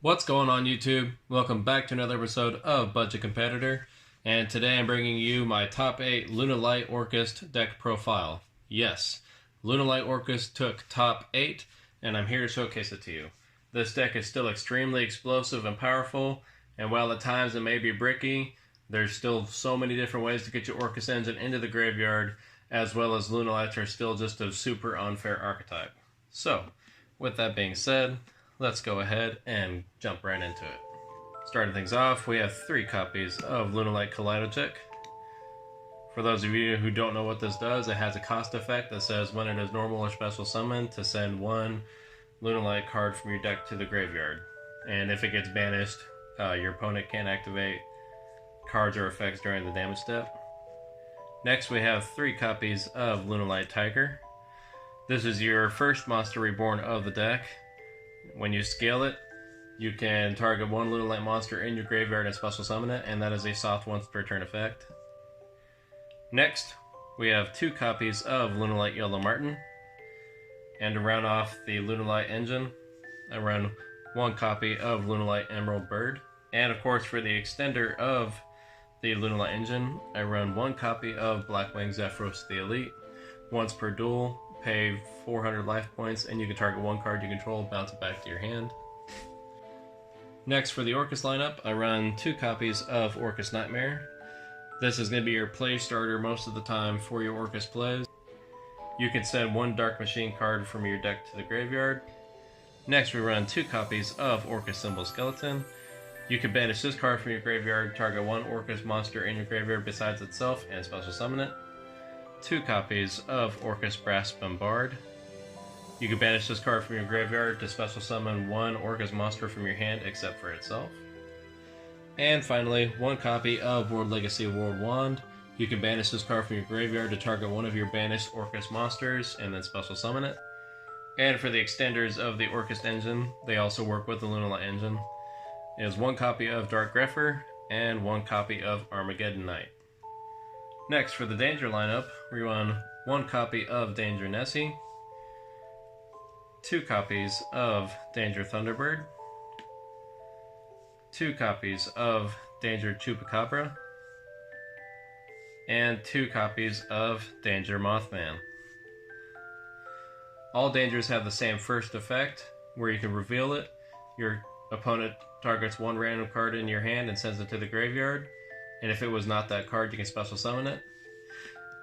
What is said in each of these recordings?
What's going on YouTube? Welcome back to another episode of Budget Competitor, and today I'm bringing you my top 8 Lunalight Orcust deck profile. Yes, Lunalight Orcust took top 8, and I'm here to showcase it to you. This deck is still extremely explosive and powerful, and while at times it may be bricky, there's still so many different ways to get your Orcust engine into the graveyard, as well as Lunalights are still just a super unfair archetype. So, with that being said, let's go ahead and jump right into it. Starting things off, we have 3 copies of Lunalight Kaleidocheck. For those of you who don't know what this does, it has a cost effect that says when it is normal or special summon to send 1 Lunalight card from your deck to the graveyard. And if it gets banished, your opponent can't activate cards or effects during the damage step. Next, we have 3 copies of Lunalight Tiger. This is your first monster reborn of the deck. When you scale it, you can target 1 Lunalight monster in your graveyard and special summon it, and that is a soft once per turn effect. Next, we have 2 copies of Lunalight Yellow Marten. And to round off the Lunalight engine, I run 1 copy of Lunalight Emerald Bird. And of course, for the extender of the Lunalight engine, I run 1 copy of Blackwing Zephyros the Elite. Once per duel, pay 400 life points, and you can target 1 card you control, bounce it back to your hand. Next, for the Orcust lineup, I run 2 copies of Orcust Nightmare. This is going to be your play starter most of the time for your Orcust plays. You can send 1 Dark Machine card from your deck to the graveyard. Next, we run 2 copies of Orcust Symbol Skeleton. You can banish this card from your graveyard, target 1 Orcust monster in your graveyard besides itself, and special summon it. 2 copies of Orcust Brass Bombard. You can banish this card from your graveyard to special summon 1 Orcust monster from your hand except for itself. And finally, 1 copy of World Legacy World Wand. You can banish this card from your graveyard to target 1 of your banished Orcust monsters and then special summon it. And for the extenders of the Orcust engine, they also work with the Lunalight engine. It is 1 copy of Dark Grepher and 1 copy of Armageddon Knight. Next, for the Danger lineup, we run 1 copy of Danger Nessie, 2 copies of Danger Thunderbird, 2 copies of Danger Chupacabra, and 2 copies of Danger Mothman. All Dangers have the same first effect, where you can reveal it. Your opponent targets 1 random card in your hand and sends it to the graveyard. And if it was not that card, you can special summon it.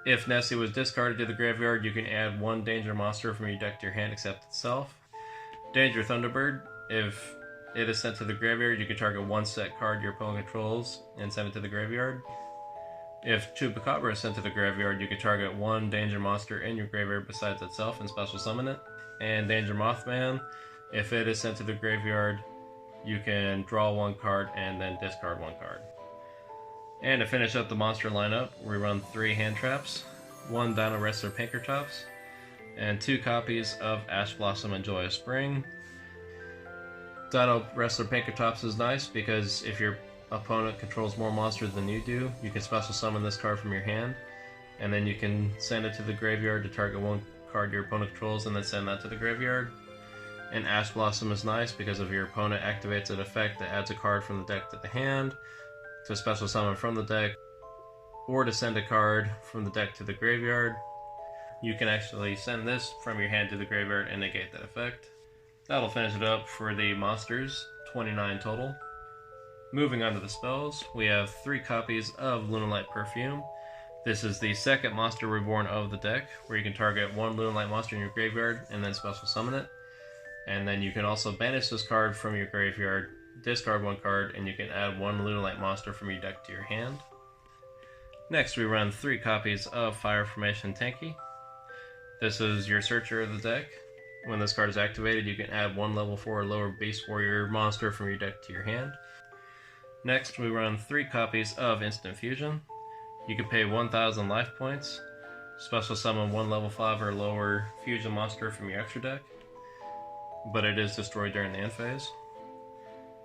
If Nessie was discarded to the graveyard, you can add 1 Danger monster from your deck to your hand except itself. Danger Thunderbird, if it is sent to the graveyard, you can target 1 set card your opponent controls and send it to the graveyard. If Chupacabra is sent to the graveyard, you can target 1 Danger monster in your graveyard besides itself and special summon it. And Danger Mothman, if it is sent to the graveyard, you can draw 1 card and then discard 1 card. And to finish up the monster lineup, we run 3 hand traps, 1 Dino Wrestler Pinkertops, and 2 copies of Ash Blossom and Joyous Spring. Dino Wrestler Pinkertops is nice because if your opponent controls more monsters than you do, you can special summon this card from your hand, and then you can send it to the graveyard to target 1 card your opponent controls and then send that to the graveyard. And Ash Blossom is nice because if your opponent activates an effect that adds a card from the deck to the hand, to special summon from the deck, or to send a card from the deck to the graveyard, you can actually send this from your hand to the graveyard and negate that effect. That'll finish it up for the monsters, 29 total. Moving on to the spells, we have 3 copies of Lunalight Perfume. This is the second monster reborn of the deck, where you can target 1 Lunalight monster in your graveyard and then special summon it. And then you can also banish this card from your graveyard, discard 1 card, and you can add 1 Lunalight monster from your deck to your hand. Next, we run 3 copies of Fire Formation Tanky. This is your searcher of the deck. When this card is activated, you can add 1 level 4 or lower Beast Warrior monster from your deck to your hand. Next, we run 3 copies of Instant Fusion. You can pay 1,000 life points, special summon 1 level 5 or lower fusion monster from your extra deck, but it is destroyed during the end phase.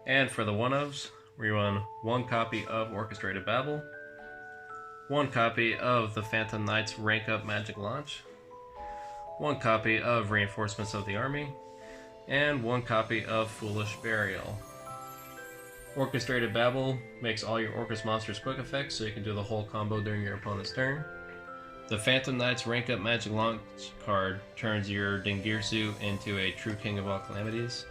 And for the one-ofs, we run 1 copy of Orchestrated Babel, 1 copy of the Phantom Knights Rank Up Magic Launch, 1 copy of Reinforcements of the Army, and 1 copy of Foolish Burial. Orchestrated Babble makes all your Orcust monsters quick effects, so you can do the whole combo during your opponent's turn. The Phantom Knight's Rank Up Magic Launch card turns your Dingirsu into a true king of all calamities.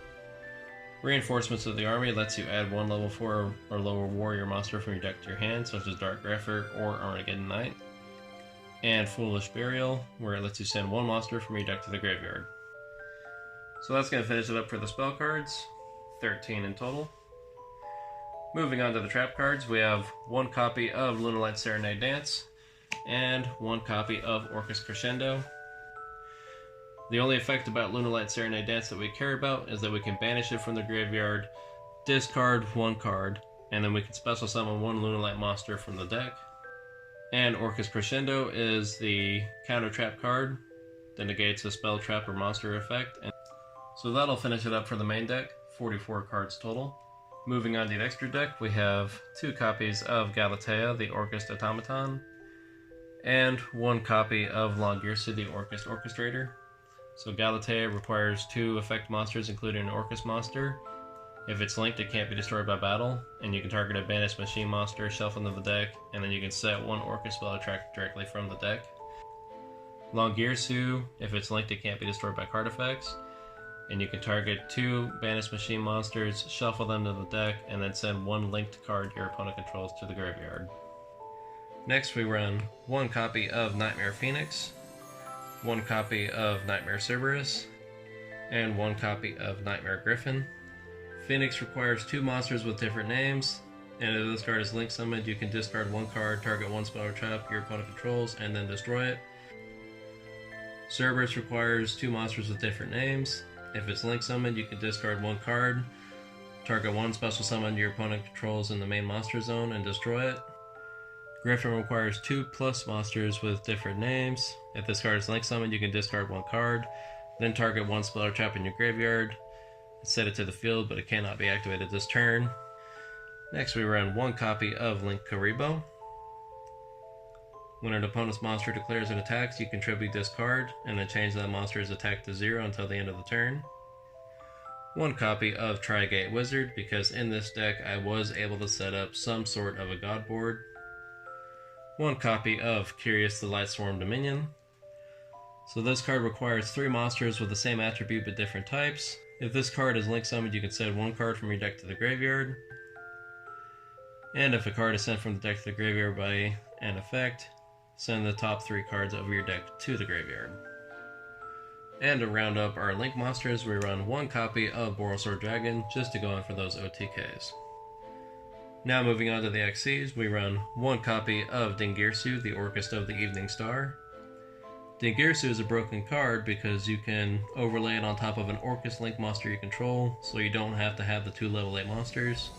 Reinforcements of the Army lets you add one level 4 or lower warrior monster from your deck to your hand, such as Dark Grapher or Armageddon Knight. And Foolish Burial, where it lets you send one monster from your deck to the graveyard. So that's going to finish it up for the spell cards, 13 in total. Moving on to the trap cards, we have one copy of Lunalight Serenade Dance, and one copy of Orcust Crescendo. The only effect about Lunalight Serenade Dance that we care about is that we can banish it from the graveyard, discard one card, and then we can special summon one Lunalight monster from the deck. And Orcust Crescendo is the counter trap card that negates a spell, trap, or monster effect. And so that'll finish it up for the main deck, 44 cards total. Moving on to the extra deck, we have two copies of Galatea, the Orcust Automaton, and one copy of Longirsu, the Orcust Orchestrator. So Galatea requires two effect monsters, including an Orcust monster. If it's linked, it can't be destroyed by battle, and you can target a banished machine monster, shuffle into the deck, and then you can set one Orcust spell attack directly from the deck. Longirsu, if it's linked, it can't be destroyed by card effects, and you can target two banished machine monsters, shuffle them to the deck, and then send one linked card your opponent controls to the graveyard. Next we run one copy of Nightmare Phoenix, one copy of Nightmare Cerberus, and one copy of Nightmare Griffin. Phoenix requires two monsters with different names, and if this card is link summoned, you can discard one card, target one spell or trap your opponent controls, and then destroy it. Cerberus requires two monsters with different names. If it's link summoned, you can discard one card, target one special summon your opponent controls in the main monster zone, and destroy it. Griffin requires 2+ monsters with different names. If this card is link summoned, you can discard one card, then target one spell or trap in your graveyard, set it to the field, but it cannot be activated this turn. Next we run one copy of Link Karibo. When an opponent's monster declares an attack, you contribute this card, and then change that monster's attack to 0 until the end of the turn. One copy of Trigate Wizard, because in this deck I was able to set up some sort of a god board. One copy of Curious the Lightswarm Dominion. So this card requires 3 monsters with the same attribute but different types. If this card is link summoned, you can send one card from your deck to the graveyard. And if a card is sent from the deck to the graveyard by an effect, send the top 3 cards of your deck to the graveyard. And to round up our link monsters, we run one copy of Borosword Dragon, just to go in for those OTKs. Now moving on to the XCs, we run one copy of Dingirsu, the Orcust of the Evening Star. Dingirsu is a broken card because you can overlay it on top of an Orcust link monster you control, so you don't have to have the 2 level 8 monsters.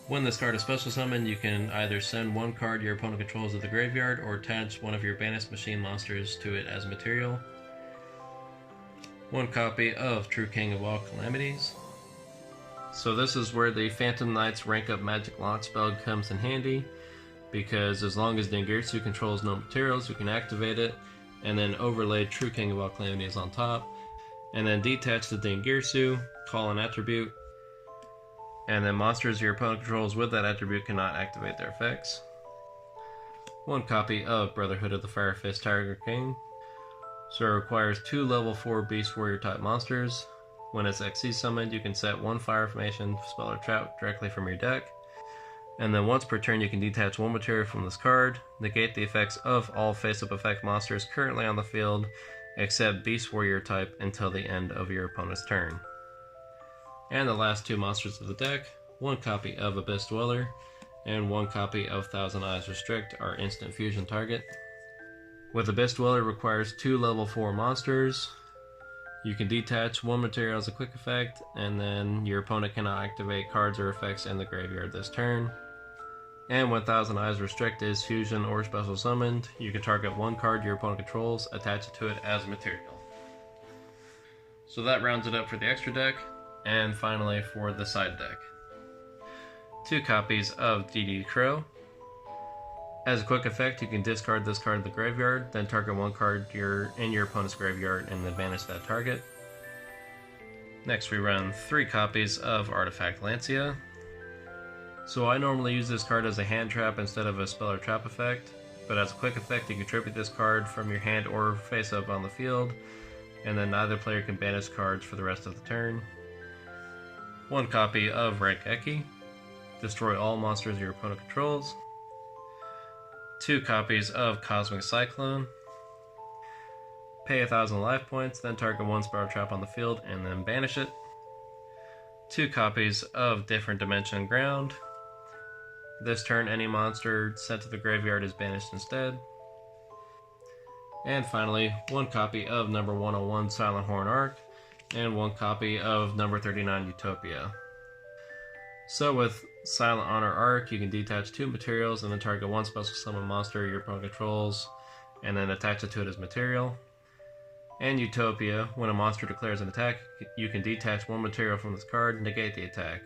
When this card is special summoned, you can either send one card your opponent controls to the graveyard or attach one of your banished machine monsters to it as material. One copy of True King of All Calamities. So this is where the Phantom Knight's Rank Up Magic Launch spell comes in handy, because as long as Dingirsu controls no materials, you can activate it, and then overlay True King of All Calamities on top, and then detach the Dingirsu, call an attribute, and then monsters your opponent controls with that attribute cannot activate their effects. One copy of Brotherhood of the Firefist Tiger King. So it requires 2 level 4 Beast Warrior type monsters. When it's XC summoned, you can set one Fire Formation, spell, or trap directly from your deck. And then once per turn, you can detach one material from this card, negate the effects of all face-up effect monsters currently on the field, except Beast Warrior type, until the end of your opponent's turn. And the last 2 monsters of the deck, one copy of Abyss Dweller, and one copy of Thousand Eyes Restrict, our instant fusion target. With Abyss Dweller requires 2 level 4 monsters. You can detach one material as a quick effect, and then your opponent cannot activate cards or effects in the graveyard this turn. And when Thousand Eyes Restrict is fusion or special summoned, you can target one card your opponent controls, attach it to it as material. So that rounds it up for the extra deck, and finally for the side deck. 2 copies of DD Crow. As a quick effect, you can discard this card in the graveyard, then target one card in your opponent's graveyard and then banish that target. Next we run 3 copies of Artifact Lancia. So I normally use this card as a hand trap instead of a spell or trap effect, but as a quick effect you can tribute this card from your hand or face up on the field, and then neither player can banish cards for the rest of the turn. 1 copy of Eki. Destroy all monsters your opponent controls. 2 copies of Cosmic Cyclone. Pay 1,000 life points, then target 1 spell or trap on the field, and then banish it. 2 copies of Different Dimension Ground. This turn, any monster sent to the graveyard is banished instead. And finally, 1 copy of number 101 Silent Horn Arc, and 1 copy of number 39 Utopia. So with Silent Honor Arc, you can detach 2 materials and then target 1 special summon monster your opponent controls, and then attach it to it as material. And Utopia, when a monster declares an attack, you can detach 1 material from this card and negate the attack.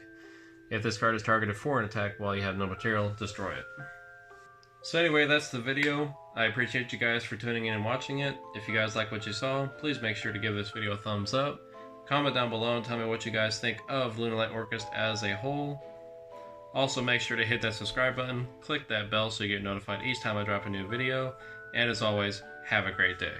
If this card is targeted for an attack while you have no material, destroy it. So anyway, that's the video. I appreciate you guys for tuning in and watching it. If you guys like what you saw, please make sure to give this video a thumbs up. Comment down below and tell me what you guys think of Lunalight Orcust as a whole. Also make sure to hit that subscribe button, click that bell so you get notified each time I drop a new video, and as always, have a great day.